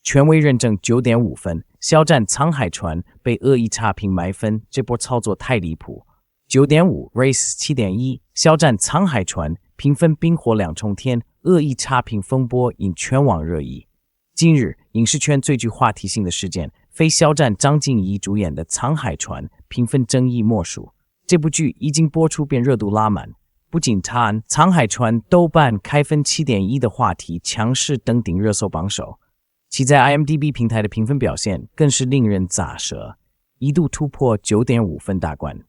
权威认证9.5分，肖战沧海船被恶意差评埋分，这波操作太离谱。9.5 Race 7.1，肖战沧海船评分冰火两重天，恶意差评风波引全网热议。近日，影视圈最具话题性的事件，非肖战张婧仪主演的《沧海船》评分争议莫属。这部剧一经播出便热度拉满，不仅它《沧海船》豆瓣开分7.1的话题强势登顶热搜榜首，其在 IMDB 平台的评分表现更是令人咋舌，一度突破9.5分大关。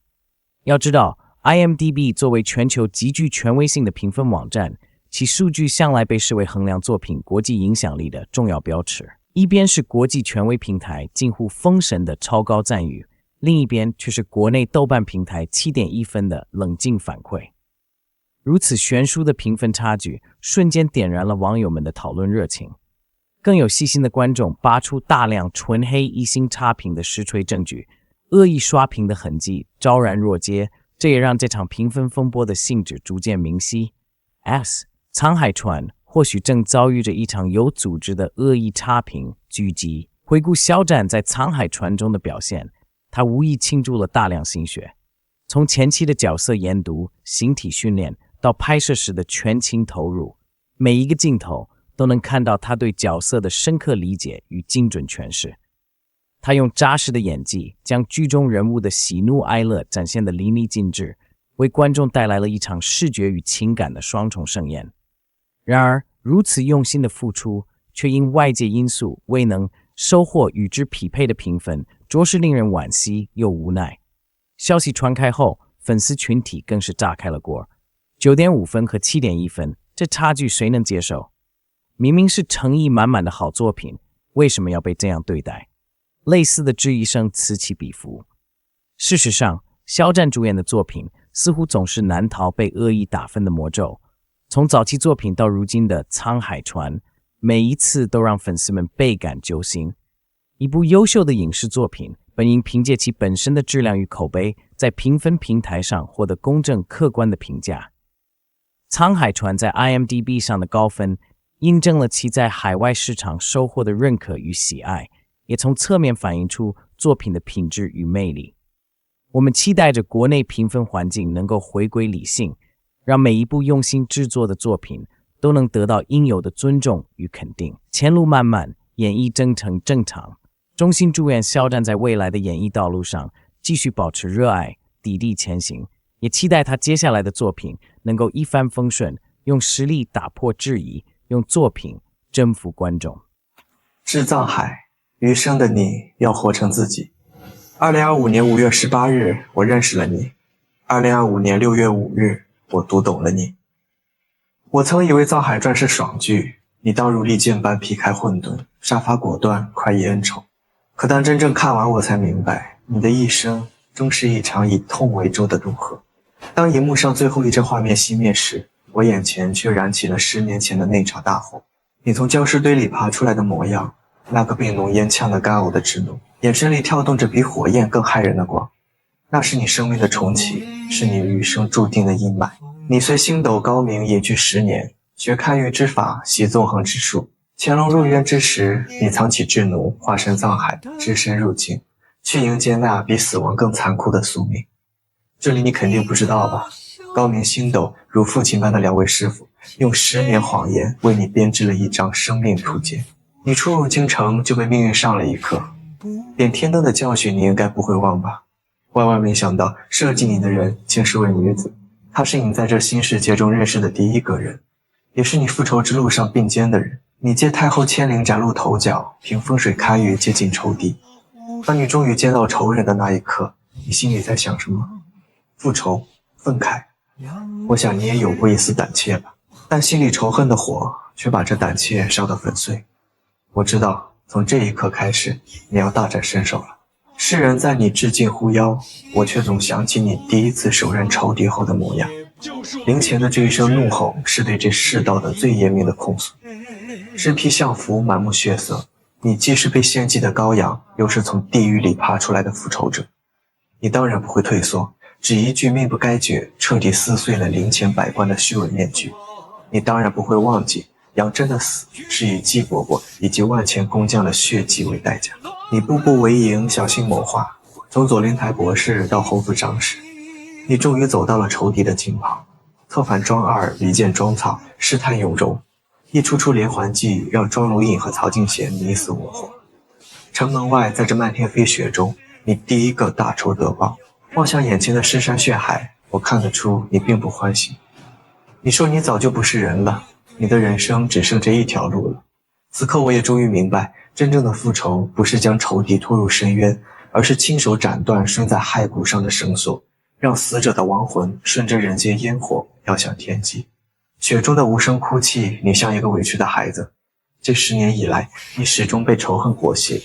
要知道 IMDB 作为全球极具权威性的评分网站，其数据向来被视为衡量作品国际影响力的重要标尺。一边是国际权威平台近乎封神的超高赞誉，另一边却是国内豆瓣平台7.1分的冷静反馈。如此悬殊的评分差距，瞬间点燃了网友们的讨论热情。更有细心的观众扒出大量纯黑一星差评的实锤证据，恶意刷屏的痕迹昭然若揭，这也让这场评分风波的性质逐渐明晰。沧海船或许正遭遇着一场有组织的恶意差评狙击。回顾肖战在沧海船中的表现，他无疑倾注了大量心血，从前期的角色研读、形体训练到拍摄时的全情投入，每一个镜头都能看到他对角色的深刻理解与精准诠释。他用扎实的演技将剧中人物的喜怒哀乐展现得淋漓尽致，为观众带来了一场视觉与情感的双重盛宴。然而，如此用心的付出，却因外界因素未能收获与之匹配的评分，着实令人惋惜又无奈。消息传开后，粉丝群体更是炸开了锅。9.5分和7.1分，这差距谁能接受？明明是诚意满满的好作品，为什么要被这样对待？类似的质疑声此起彼伏。事实上，肖战主演的作品似乎总是难逃被恶意打分的魔咒。从早期作品到如今的《沧海船》，每一次都让粉丝们倍感揪心。一部优秀的影视作品，本应凭借其本身的质量与口碑，在评分平台上获得公正客观的评价。《沧海船》在 IMDB 上的高分，印证了其在海外市场收获的认可与喜爱，也从侧面反映出作品的品质与魅力。我们期待着国内评分环境能够回归理性，让每一部用心制作的作品都能得到应有的尊重与肯定。前路漫漫，演艺征程正常，衷心祝愿肖战在未来的演艺道路上继续保持热爱，砥砺前行，也期待他接下来的作品能够一帆风顺，用实力打破质疑，用作品征服观众。致藏海，余生的你要活成自己。2025年5月18日，我认识了你。2025年6月5日，我读懂了你。我曾以为《藏海传》是爽剧，你当如利剑般劈开混沌，杀伐果断，快意恩仇。可当真正看完，我才明白，你的一生终是一场以痛为舟的渡河。当荧幕上最后一帧画面熄灭时，我眼前却燃起了10年前的那场大火。你从焦尸堆里爬出来的模样，那个被浓烟呛得干呕的之怒，眼神里跳动着比火焰更骇人的光。那是你生命的重启，是你余生注定的阴霾。你随星斗高明隐居10年，学看欲之法，习纵横之术。乾隆入渊之时，你藏起智奴，化身藏海，只身入境，去迎接那比死亡更残酷的宿命。这里你肯定不知道吧？高明星斗如父亲般的2位师傅，用10年谎言为你编织了一张生命图鉴。你初入京城就被命运上了一课，点天灯的教训你应该不会忘吧？万万没想到，设计你的人竟是位女子，她是你在这新世界中认识的第一个人，也是你复仇之路上并肩的人。你借太后牵铃崭露头角，凭风水开运接近仇敌。当你终于见到仇人的那一刻，你心里在想什么？复仇、愤慨。我想你也有过一丝胆怯吧，但心里仇恨的火却把这胆怯烧得粉碎。我知道，从这一刻开始，你要大展身手了。世人在你至近乎妖，我却总想起你第一次手刃仇敌后的模样。灵前的这一声怒吼，是对这世道的最严明的控诉。身披相服，满目血色，你既是被献祭的羔羊，又是从地狱里爬出来的复仇者。你当然不会退缩，只一句命不该绝，彻底撕碎了灵前百官的虚伪面具。你当然不会忘记，杨真的死是以季伯伯以及万千工匠的血迹为代价。你步步为营，小心谋划，从左灵台博士到侯府长史，你终于走到了仇敌的近旁，策反庄二，离间庄草，试探永柔，一出出连环计，让庄如影和曹敬贤你死我活。城门外，在这漫天飞雪中，你第一个大仇得报。望向眼前的尸山血海，我看得出你并不欢喜。你说你早就不是人了，你的人生只剩这一条路了。此刻我也终于明白，真正的复仇不是将仇敌拖入深渊，而是亲手斩断拴在骸骨上的绳索，让死者的亡魂顺着人间烟火飘向天际。雪中的无声哭泣，你像一个委屈的孩子。这10年以来，你始终被仇恨裹挟，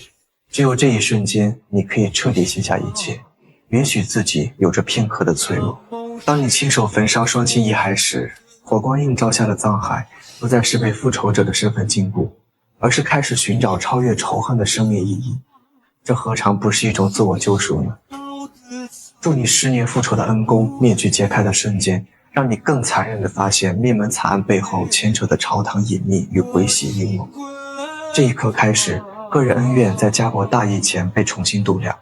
只有这一瞬间，你可以彻底卸下一切，允许自己有着片刻的脆弱。当你亲手焚烧双亲遗骸时，火光映照下的藏海不再是被复仇者的身份禁锢，而是开始寻找超越仇恨的生命意义。这何尝不是一种自我救赎呢？祝你10年复仇的恩公面具揭开的瞬间，让你更残忍地发现灭门惨案背后牵扯的朝堂隐秘与鬼玺阴谋。这一刻开始，个人恩怨在家国大义前被重新度量。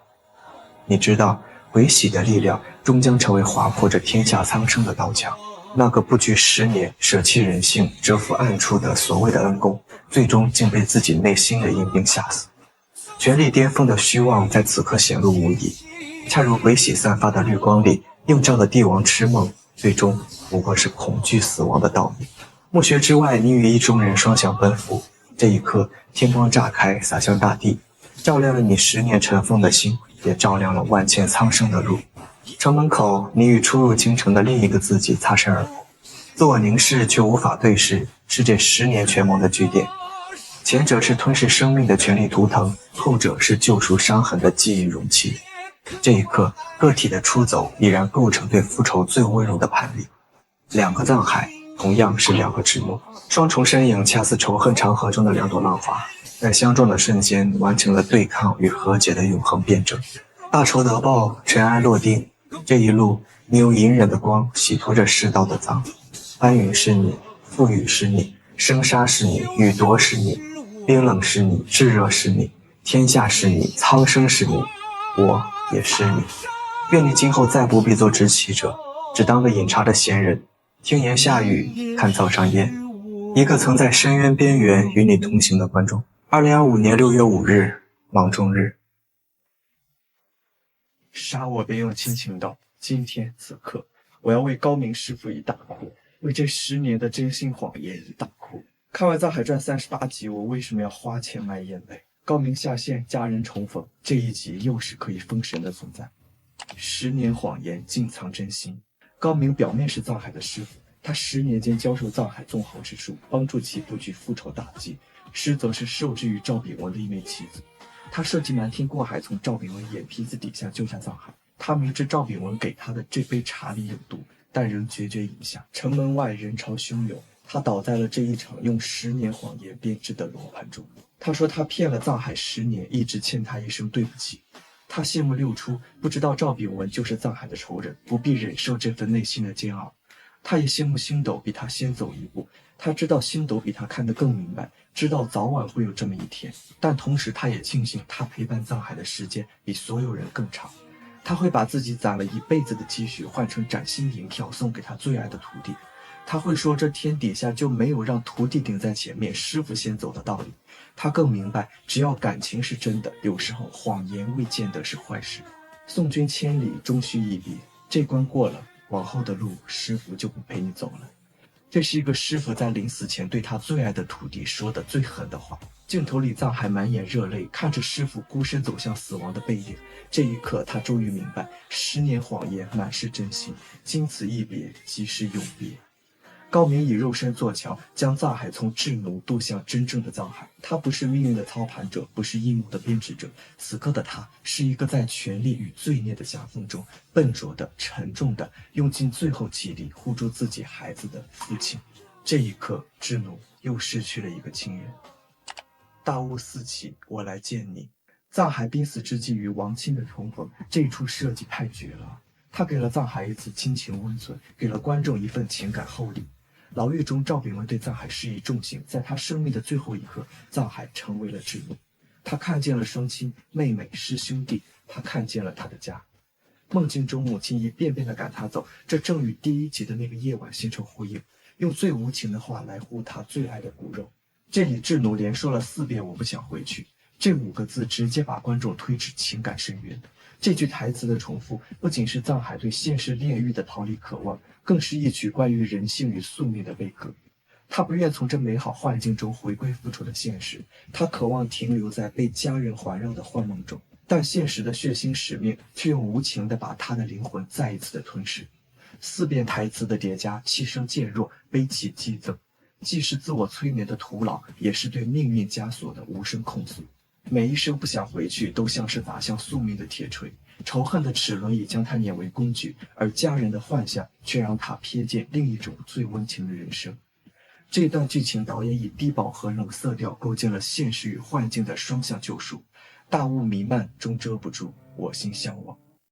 你知道，鬼玺的力量终将成为划破这天下苍生的刀枪。那个不拘10年、舍弃人性、蛰伏暗处的所谓的恩公，最终竟被自己内心的阴兵吓死。权力巅峰的虚妄在此刻显露无遗，恰如鬼玺散发的绿光里映照的帝王痴梦，最终不过是恐惧死亡的道理。墓穴之外，你与意中人双向奔赴。这一刻，天光炸开，洒向大地，照亮了你10年尘封的心，也照亮了万千苍生的路。城门口，你与初入京城的另一个自己擦身而过，自我凝视却无法对视，是这10年权谋的据点。前者是吞噬生命的权力图腾，后者是救赎伤痕的记忆容器。这一刻，个体的出走已然构成对复仇最温柔的判例。2个藏海，同样是2个之怒，双重身影恰似仇恨长河中的2朵浪花，在相撞的瞬间完成了对抗与和解的永恒辩证。大仇得报，尘埃落定。这一路，你用隐忍的光洗脱着世道的脏。翻云是你，覆雨是你，生杀是你，予夺是你，冰冷是你，炙热是你，天下是你，苍生是你，我也是你。愿你今后再不必做执棋者，只当个饮茶的闲人，听言下雨，看灶上烟。一个曾在深渊边缘与你同行的观众。2025年6月5日，芒种日。杀我便用亲情刀，今天此刻，我要为高明师傅一大哭，为这10年的真心谎言一大哭。看完《藏海传》38集，我为什么要花钱买眼泪？高明下线，家人重逢，这一集又是可以封神的存在。10年谎言，尽藏真心。高明表面是藏海的师傅，他10年间教授藏海纵横之术，帮助其布局复仇大计，实则是受制于赵秉文的一枚棋子。他设计瞒天过海，从赵秉文眼皮子底下救下藏海。他明知赵秉文给他的这杯茶里有毒，但仍决绝饮下。城门外人潮汹涌，他倒在了这一场用10年谎言编织的罗盘中。他说他骗了藏海10年，一直欠他一声对不起。他谢幕六出，不知道赵秉文就是藏海的仇人，不必忍受这份内心的煎熬。他也羡慕星斗比他先走一步，他知道星斗比他看得更明白，知道早晚会有这么一天，但同时他也庆幸他陪伴藏海的时间比所有人更长。他会把自己攒了一辈子的积蓄换成崭新银票送给他最爱的徒弟。他会说这天底下就没有让徒弟顶在前面，师傅先走的道理。他更明白，只要感情是真的，有时候谎言未见得是坏事。送君千里，终须一别，这关过了，往后的路师傅就不陪你走了。这是一个师傅在临死前对他最爱的徒弟说的最狠的话。镜头里藏海满眼热泪，看着师傅孤身走向死亡的背影。这一刻他终于明白，10年谎言满是真心，经此一别即是永别。高明以肉身做桥，将藏海从智奴渡向真正的藏海。他不是命运的操盘者，不是阴谋的编织者，此刻的他是一个在权力与罪孽的夹缝中笨拙的、沉重的，用尽最后气力护住自己孩子的父亲。这一刻，智奴又失去了一个亲人。大雾四起，我来见你。藏海濒死之际与王亲的重逢，这出设计太绝了。他给了藏海一次亲情温存，给了观众一份情感厚礼。牢狱中，赵炳文对藏海施以重刑，在他生命的最后一刻，藏海成为了智奴。他看见了双亲、妹妹、师兄弟，他看见了他的家。梦境中，母亲一遍遍地赶他走，这正与第1集的那个夜晚形成呼应，用最无情的话来护他最爱的骨肉。这里智奴连说了4遍"我不想回去"，这5个字直接把观众推至情感深渊。这句台词的重复，不仅是藏海对现实炼狱的逃离渴望，更是一曲关于人性与宿命的悲歌。他不愿从这美好幻境中回归付出的现实，他渴望停留在被家人环绕的幻梦中，但现实的血腥使命却用无情地把他的灵魂再一次的吞噬。4遍台词的叠加，气声渐弱，悲戚激增，既是自我催眠的徒劳，也是对命运枷锁的无声控诉。每一声不想回去，都像是打向宿命的铁锤。仇恨的齿轮已将他碾为工具，而家人的幻想却让他瞥见另一种最温情的人生。这段剧情，导演以低饱和冷色调构建了现实与幻境的双向救赎。大雾弥漫，终遮不住我心向往。